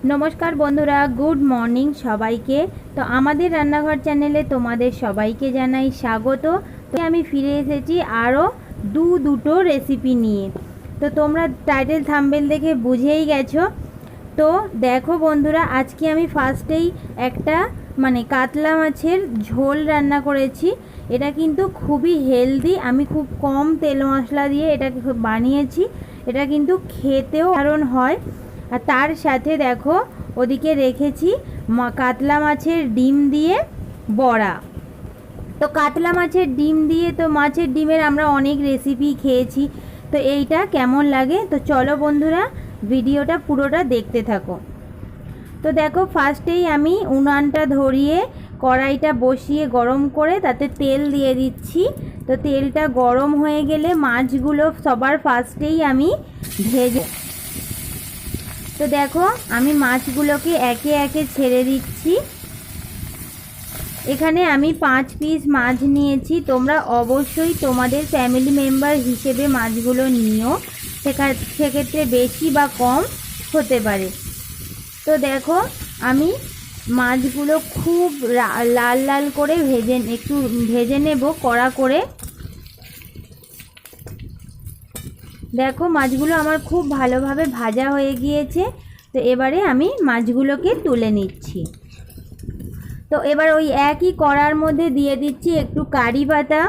नमस्कार बंधुरा good morning सबाइके। तो आमादेर रान्नाघर चैनेले तोमादेर सबाइके जानाई स्वागत। तो आमी फिरे एसेछि आरो दुटो रेसिपि निये। तो तोमरा टाइटेल थाम्बनेल देखे बुझेई गेछो। तो देखो बंधुरा आज के आमी फार्स्टेई एकटा माने कातला माछेर झोल रान्ना करेछि। এটা কিন্তু খুবই হেলদি। আমি খুব কম তেল মশলা দিয়ে এটাকে বানিয়েছি। এটা কিন্তু খেতেও দারুণ হয়। আর তার সাথে দেখো ওদিকে রেখেছি কাতলা মাছের ডিম দিয়ে বড়া। তো কাতলা মাছের ডিম দিয়ে তো মাছের ডিমের আমরা অনেক রেসিপি খেয়েছি। তো এইটা কেমন লাগে তো চলো বন্ধুরা ভিডিওটা পুরোটা দেখতে থাকো। তো দেখো ফার্স্টেই আমি উনানটা ধরিয়ে কড়াইটা বসিয়ে গরম করে তাতে তেল দিয়ে দিচ্ছি। তো তেলটা গরম হয়ে গেলে মাছগুলো সবার ফার্স্টেই আমি ভেজে। তো দেখো আমি মাছগুলোকে একে একে ছেড়ে দিচ্ছি। এখানে আমি 5 পিস মাছ নিয়েছি। তোমরা অবশ্যই তোমাদের ফ্যামিলি মেম্বার হিসেবে মাছগুলো নিও, সেক্ষেত্রে বেশি বা কম হতে পারে। তো দেখো আমি মাছগুলো খুব লাল লাল করে একটু ভেজে নেব কড়া করে। দেখো মাছগুলো আমার খুব ভালোভাবে ভাজা হয়ে গিয়েছে। তো এবারে আমি মাছগুলোকে তুলে নিচ্ছি। তো এবার ওই একই কড়ার মধ্যে দিয়ে দিচ্ছি একটু কারি পাতা।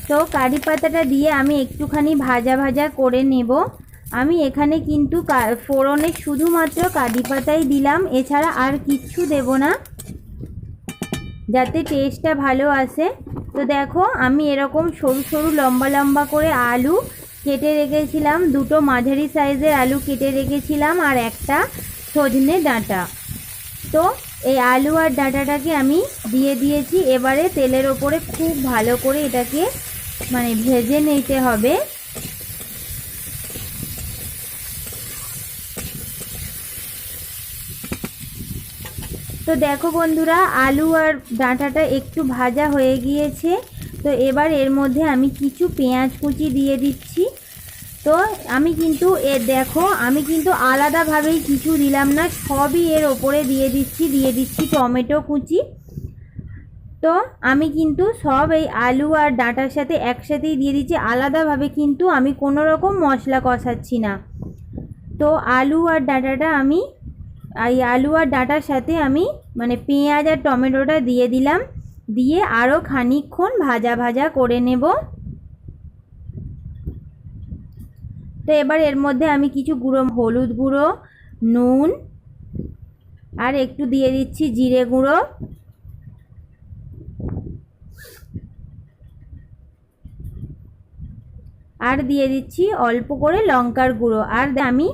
তো কারি পাতাটা দিয়ে আমি একটুখানি ভাজা ভাজা করে নেব। আমি এখানে কিন্তু ফোড়নে শুধুমাত্র কারি পাতাই দিলাম, এছাড়া আর কিচ্ছু দেব না, যাতে টেস্টটা ভালো আসে। তো দেখো আমি এরকম সরু সরু লম্বা লম্বা করে আলু কেটে রেখেছিলাম, দুটো মাঝারি সাইজের আলু কেটে রেখেছিলাম আর একটা সজনে ডাঁটা। তো এই আলু আর ডাঁটাটাকে আমি দিয়ে দিয়েছি। এবারে তেলের ওপরে খুব ভালো করে এটাকে মানে ভেজে নিতে হবে। তো দেখো বন্ধুরা আলু আর ডাঁটাটা একটু ভাজা হয়ে গিয়েছে। তো এবার এর মধ্যে আমি কিছু পেঁয়াজ কুচি দিয়ে দিচ্ছি। তো আমি কিন্তু দেখো আমি কিন্তু আলাদাভাবেই কিছু দিলাম না, সবই এর ওপরে দিয়ে দিচ্ছি টমেটো কুচি। তো আমি কিন্তু সব এই আলু আর ডাঁটার সাথে একসাথেই দিয়ে দিচ্ছি, আলাদাভাবে কিন্তু আমি কোনো রকম মশলা কষাচ্ছি না। তো আলু আর ডাঁটাটা আমি এই আলু আর ডাঁটার সাথে আমি মানে পেঁয়াজ আর টমেটোটা দিয়ে দিলাম, দিয়ে আরও খানিকক্ষণ ভাজা ভাজা করে নেব। তো এবার এর মধ্যে আমি কিছু হলুদ গুঁড়ো, নুন আর একটু দিয়ে দিচ্ছি জিরে গুঁড়ো, আর দিয়ে দিচ্ছি অল্প করে লঙ্কার গুঁড়ো, আর আমি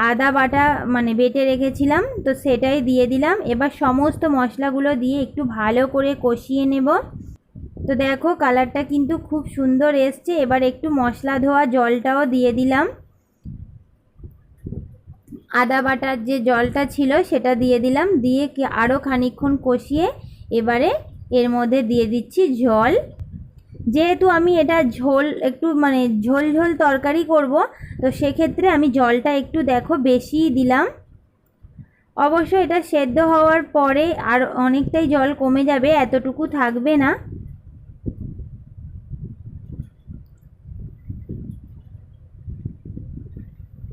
আদা বাটা মানে বেটে রেখেছিলাম তো সেটাই দিয়ে দিলাম। এবার সমস্ত মশলাগুলো দিয়ে একটু ভালো করে কষিয়ে নেব। তো দেখো কালারটা কিন্তু খুব সুন্দর এসছে। এবার একটু মশলা ধোয়া জলটাও দিয়ে দিলাম, আদা বাটার যে জলটা ছিল সেটা দিয়ে দিলাম, দিয়ে আরও খানিকক্ষণ কষিয়ে এবারে এর মধ্যে দিয়ে দিচ্ছি জল। যেহেতু আমি এটা ঝোল একটু মানে ঝোল ঝোল তরকারি করব, তো সেক্ষেত্রে আমি জলটা একটু দেখো বেশিই দিলাম। অবশ্য এটা সেদ্ধ হওয়ার পরে আর অনেকটাই জল কমে যাবে, এতটুকু থাকবে না।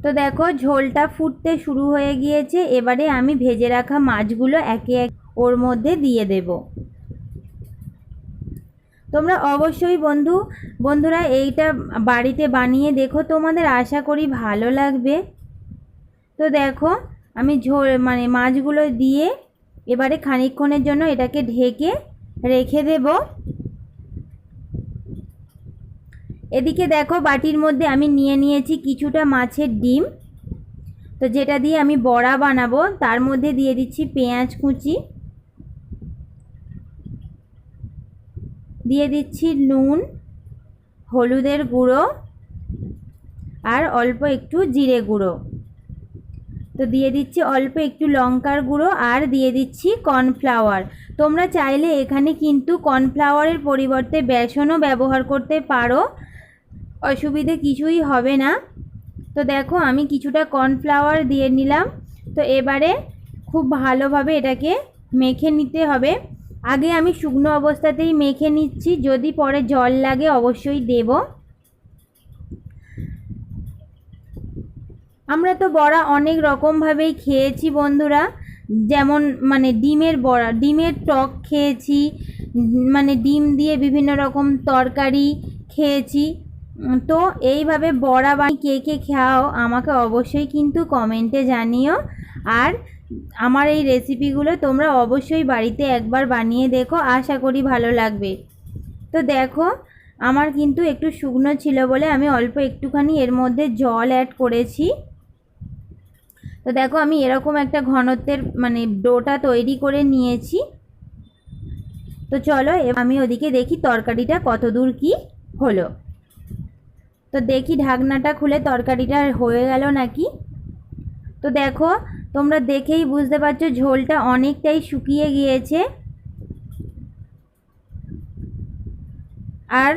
তো দেখো ঝোলটা ফুটতে শুরু হয়ে গিয়েছে। এবারে আমি ভেজে রাখা মাছগুলো একে এক ওর মধ্যে দিয়ে দেব। তোমরা অবশ্যই বন্ধুরা এইটা বাড়িতে বানিয়ে দেখো, তোমাদের আশা করি ভালো লাগবে। তো দেখো আমি মানে মাছগুলো দিয়ে এবারে খানিকক্ষণের জন্য এটাকে ঢেকে রেখে দেব। এদিকে দেখো বাটির মধ্যে আমি নিয়েছি কিছুটা মাছের ডিম, তো যেটা দিয়ে আমি বড়া বানাবো। তার মধ্যে দিয়ে দিচ্ছি পেঁয়াজ কুচি, দিয়ে দিচ্ছি নুন, হলুদের গুঁড়ো আর অল্প একটু জিরে গুঁড়ো। তো দিয়ে দিচ্ছি অল্প একটু লঙ্কার গুঁড়ো আর দিয়ে দিচ্ছি কর্নফ্লাওয়ার। তোমরা চাইলে এখানে কিন্তু কর্নফ্লাওয়ারের পরিবর্তে বেসনও ব্যবহার করতে পারো, অসুবিধে কিছুই হবে না। তো দেখো আমি কিছুটা কর্নফ্লাওয়ার দিয়ে নিলাম। তো এবারে খুব ভালোভাবে এটাকে মেখে নিতে হবে। আগে আমি শুকনো অবস্থাতেই মেখে নিচ্ছি, যদি পরে জল লাগে অবশ্যই দেব। আমরা তো বড়া অনেক রকমভাবেই খেয়েছি বন্ধুরা, যেমন মানে ডিমের বড়া, ডিমের টক খেয়েছি, মানে ডিম দিয়ে বিভিন্ন রকম তরকারি খেয়েছি। তো এইভাবে বড়া বানিয়ে কে কে খাও আমাকে অবশ্যই কিন্তু কমেন্টে জানিও। আর আমার এই রেসিপিগুলো তোমরা অবশ্যই বাড়িতে একবার বানিয়ে দেখো, আশা করি ভালো লাগবে। তো দেখো আমার কিন্তু একটু শুকনো ছিল বলে আমি অল্প একটুখানি এর মধ্যে জল অ্যাড করেছি। তো দেখো আমি এরকম একটা ঘনত্বের মানে ডোটা তৈরি করে নিয়েছি। তো চলো আমি ওদিকে দেখি তরকারিটা কত দূর কি হলো। তো দেখি ঢাকনাটা খুলে তরকারিটা হয়ে গেল নাকি। তো দেখো তোমরা দেখেই বুঝতে পারছো ঝোলটা অনেকটাই শুকিয়ে গিয়েছে আর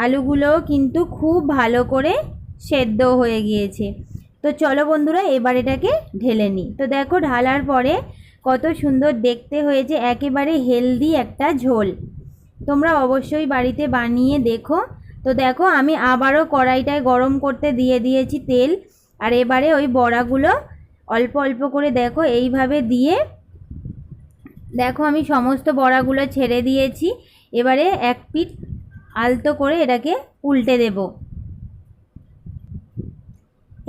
আলুগুলোও কিন্তু খুব ভালো করে সেদ্ধ হয়ে গিয়েছে। তো চলো বন্ধুরা এবার এটাকে ঢেলে নিই। তো দেখো ঢালার পরে কত সুন্দর দেখতে হয়েছে, একেবারে হেলদি একটা ঝোল। তোমরা অবশ্যই বাড়িতে বানিয়ে দেখো। তো দেখো আমি আবারও কড়াইটায় গরম করতে দিয়ে দিয়েছি তেল, আর এবারে ওই বড়াগুলো অল্প অল্প করে দেখো এইভাবে দিয়ে দেখো আমি সমস্ত বড়াগুলো ছেড়ে দিয়েছি। এবারে এক পিঠ আলতো করে এটাকে উল্টে দেব।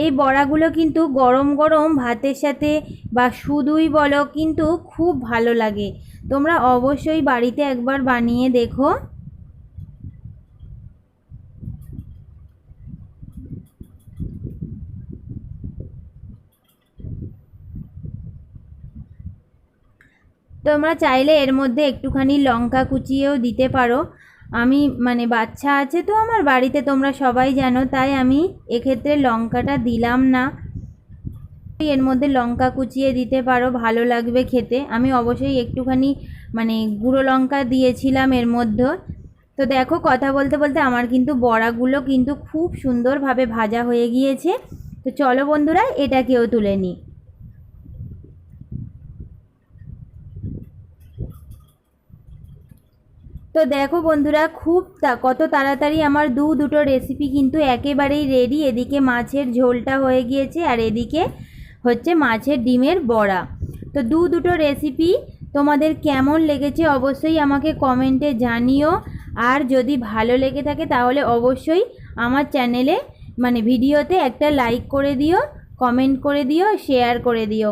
এই বড়াগুলো কিন্তু গরম গরম ভাতের সাথে বা শুধুই বলো কিন্তু খুব ভালো লাগে। তোমরা অবশ্যই বাড়িতে একবার বানিয়ে দেখো। তোমরা চাইলে এর মধ্যে একটুখানি লঙ্কা কুচিয়েও দিতে পারো। আমি মানে বাচ্চা আছে তো আমার বাড়িতে, তোমরা সবাই জানো, তাই আমি এক্ষেত্রে লঙ্কাটা দিলাম না। এর মধ্যে লঙ্কা কুচিয়ে দিতে পারো, ভালো লাগবে খেতে। আমি অবশ্যই একটুখানি মানে গুঁড়ো লঙ্কা দিয়েছিলাম এর মধ্যে। তো দেখো কথা বলতে বলতে আমার কিন্তু বড়াগুলো কিন্তু খুব সুন্দরভাবে ভাজা হয়ে গিয়েছে। তো চলো বন্ধুরা এটাকেও তুলে নিই। তো দেখো বন্ধুরা কত তাড়াতাড়ি আমার দুটো রেসিপি কিন্তু একেবারেই রেডি। এদিকে মাছের ঝোলটা হয়ে গিয়েছে আর এদিকে হচ্ছে মাছের ডিমের বড়া। তো দুটো রেসিপি তোমাদের কেমন লেগেছে অবশ্যই আমাকে কমেন্টে জানিও। আর যদি ভালো লেগে থাকে তাহলে অবশ্যই আমার চ্যানেলে মানে ভিডিওতে একটা লাইক করে দিও, কমেন্ট করে দিও, শেয়ার করে দিও।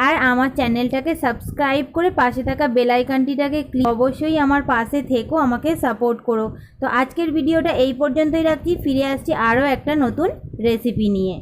আর আমার চ্যানেলটাকে সাবস্ক্রাইব করে পাশে থাকা বেল আইকনটিটাকে অবশ্যই আমার পাশে থেকো, আমাকে সাপোর্ট করো। তো আজকের ভিডিওটা এই পর্যন্তই রাখছি, ফিরে আসছি আরও একটা নতুন রেসিপি নিয়ে।